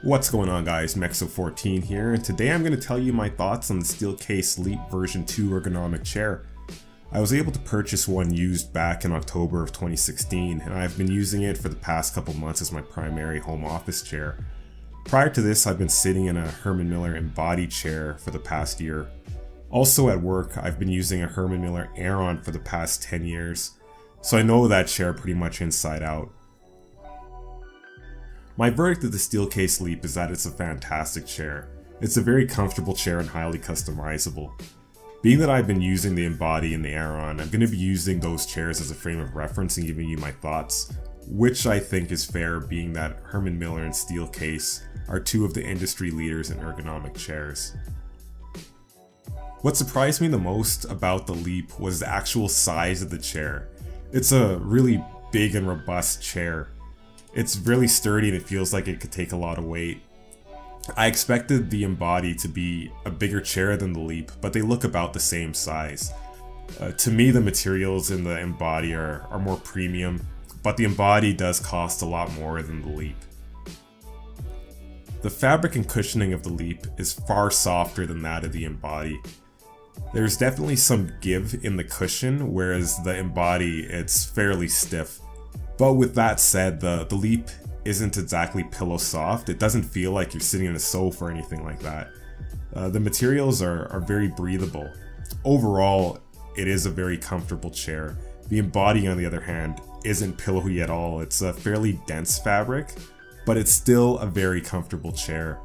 What's going on, guys? Mexo14 here, and today I'm going to tell you my thoughts on the Steelcase Leap version 2 ergonomic chair. I was able to purchase one used back in October of 2016, and I've been using it for the past couple months as my primary home office chair. Prior to this, I've been sitting in a Herman Miller Embody chair for the past year. Also at work, I've been using a Herman Miller Aeron for the past 10 years, so I know that chair pretty much inside out. My verdict of the Steelcase Leap is that it's a fantastic chair. It's a very comfortable chair and highly customizable. Being that I've been using the Embody and the Aeron, I'm going to be using those chairs as a frame of reference and giving you my thoughts, which I think is fair, being that Herman Miller and Steelcase are two of the industry leaders in ergonomic chairs. What surprised me the most about the Leap was the actual size of the chair. It's a really big and robust chair. It's really sturdy and it feels like it could take a lot of weight. I expected the Embody to be a bigger chair than the Leap, but they look about the same size. To me, the materials in the Embody are more premium, but the Embody does cost a lot more than the Leap. The fabric and cushioning of the Leap is far softer than that of the Embody. There's definitely some give in the cushion, whereas the Embody, it's fairly stiff. But with that said, the Leap isn't exactly pillow soft. It doesn't feel like you're sitting in a sofa or anything like that. The materials are very breathable. Overall, it is a very comfortable chair. The Embody, on the other hand, isn't pillowy at all. It's a fairly dense fabric, but it's still a very comfortable chair.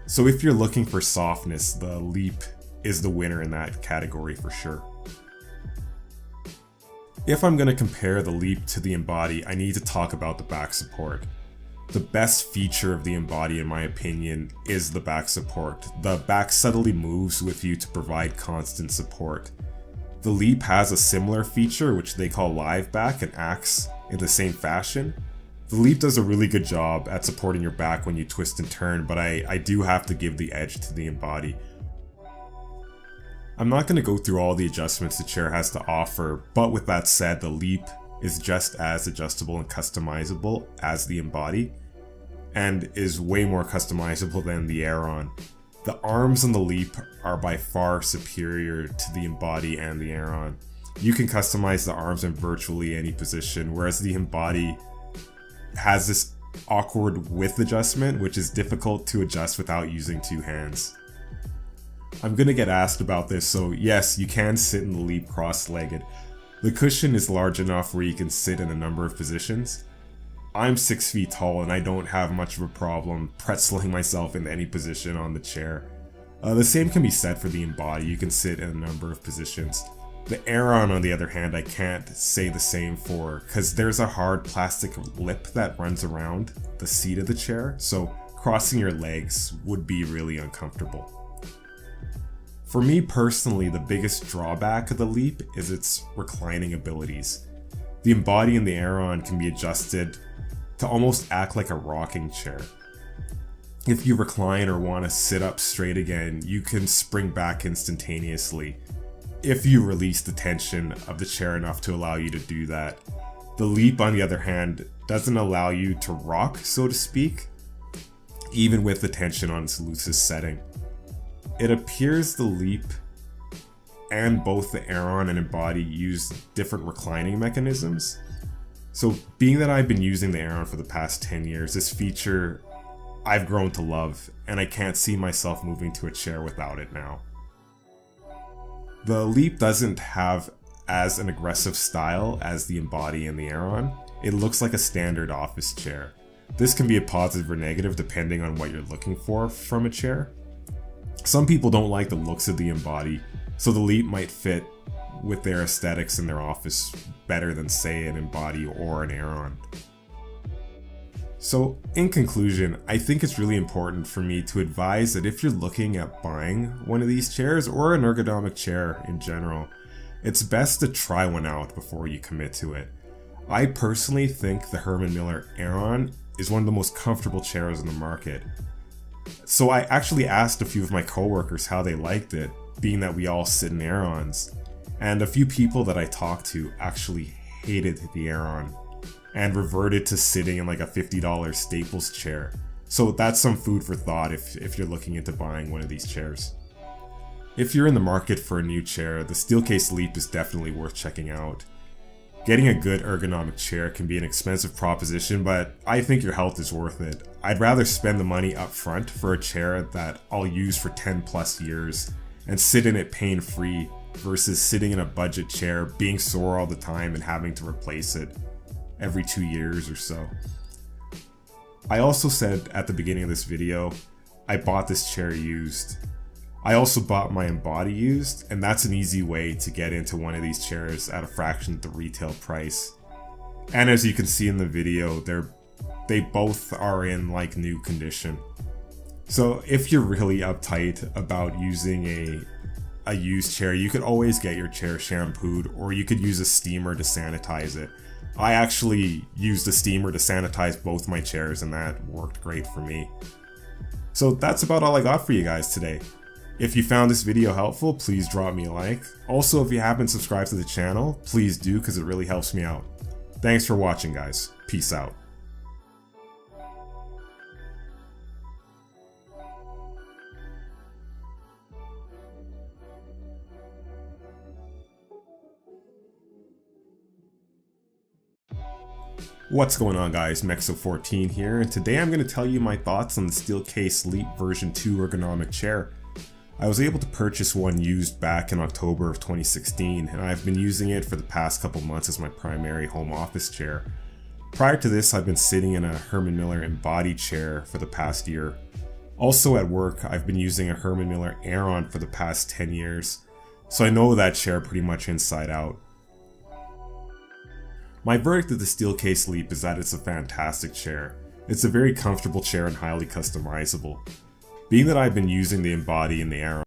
So if you're looking for softness, the Leap is the winner in that category for sure. If I'm going to compare the Leap to the Embody, I need to talk about the back support. The best feature of the Embody, in my opinion, is the back support. The back subtly moves with you to provide constant support. The Leap has a similar feature, which they call live back, and acts in the same fashion. The Leap does a really good job at supporting your back when you twist and turn, but I do have to give the edge to the Embody. I'm not going to go through all the adjustments the chair has to offer, but with that said, the Leap is just as adjustable and customizable as the Embody, and is way more customizable than the Aeron. The arms on the Leap are by far superior to the Embody and the Aeron. You can customize the arms in virtually any position, whereas the Embody has this awkward width adjustment, which is difficult to adjust without using two hands. I'm gonna get asked about this, so yes, you can sit in the Leap cross-legged. The cushion is large enough where you can sit in a number of positions. I'm 6 feet tall and I don't have much of a problem pretzeling myself in any position on the chair. The same can be said for the Embody. You can sit in a number of positions. The Aeron, on the other hand, I can't say the same for, because there's a hard plastic lip that runs around the seat of the chair, so crossing your legs would be really uncomfortable. For me personally, the biggest drawback of the Leap is its reclining abilities. The Embody and the Aeron can be adjusted to almost act like a rocking chair. If you recline or want to sit up straight again, you can spring back instantaneously if you release the tension of the chair enough to allow you to do that. The Leap, on the other hand, doesn't allow you to rock, so to speak, even with the tension on its loosest setting. It appears the Leap and both the Aeron and Embody use different reclining mechanisms. So being that I've been using the Aeron for the past 10 years, this feature I've grown to love, and I can't see myself moving to a chair without it now. The Leap doesn't have as an aggressive style as the Embody and the Aeron. It looks like a standard office chair. This can be a positive or negative depending on what you're looking for from a chair. Some people don't like the looks of the Embody, so the Leap might fit with their aesthetics in their office better than, say, an Embody or an Aeron. So, in conclusion, I think it's really important for me to advise that if you're looking at buying one of these chairs, or an ergonomic chair in general, it's best to try one out before you commit to it. I personally think the Herman Miller Aeron is one of the most comfortable chairs on the market. So I actually asked a few of my coworkers how they liked it, being that we all sit in Aerons, and a few people that I talked to actually hated the Aeron and reverted to sitting in like a $50 Staples chair. So that's some food for thought if you're looking into buying one of these chairs. If you're in the market for a new chair, the Steelcase Leap is definitely worth checking out. Getting a good ergonomic chair can be an expensive proposition, but I think your health is worth it. I'd rather spend the money up front for a chair that I'll use for 10 plus years and sit in it pain-free versus sitting in a budget chair, being sore all the time and having to replace it every 2 years or so. I also said at the beginning of this video, I bought this chair used. I also bought my Embody used, and that's an easy way to get into one of these chairs at a fraction of the retail price. And as you can see in the video, they both are in like new condition. So if you're really uptight about using a used chair, you could always get your chair shampooed, or you could use a steamer to sanitize it. I actually used a steamer to sanitize both my chairs, and that worked great for me. So that's about all I got for you guys today. If you found this video helpful, please drop me a like. Also, if you haven't subscribed to the channel, please do because it really helps me out. Thanks for watching, guys. Peace out. What's going on, guys? Mexo14 here, and today I'm going to tell you my thoughts on the Steelcase Leap version 2 ergonomic chair. I was able to purchase one used back in October of 2016, and I've been using it for the past couple months as my primary home office chair. Prior to this, I've been sitting in a Herman Miller Embody chair for the past year. Also at work, I've been using a Herman Miller Aeron for the past 10 years, so I know that chair pretty much inside out. My verdict of the Steelcase Leap is that it's a fantastic chair. It's a very comfortable chair and highly customizable. Being that I've been using the Embody and the Aeron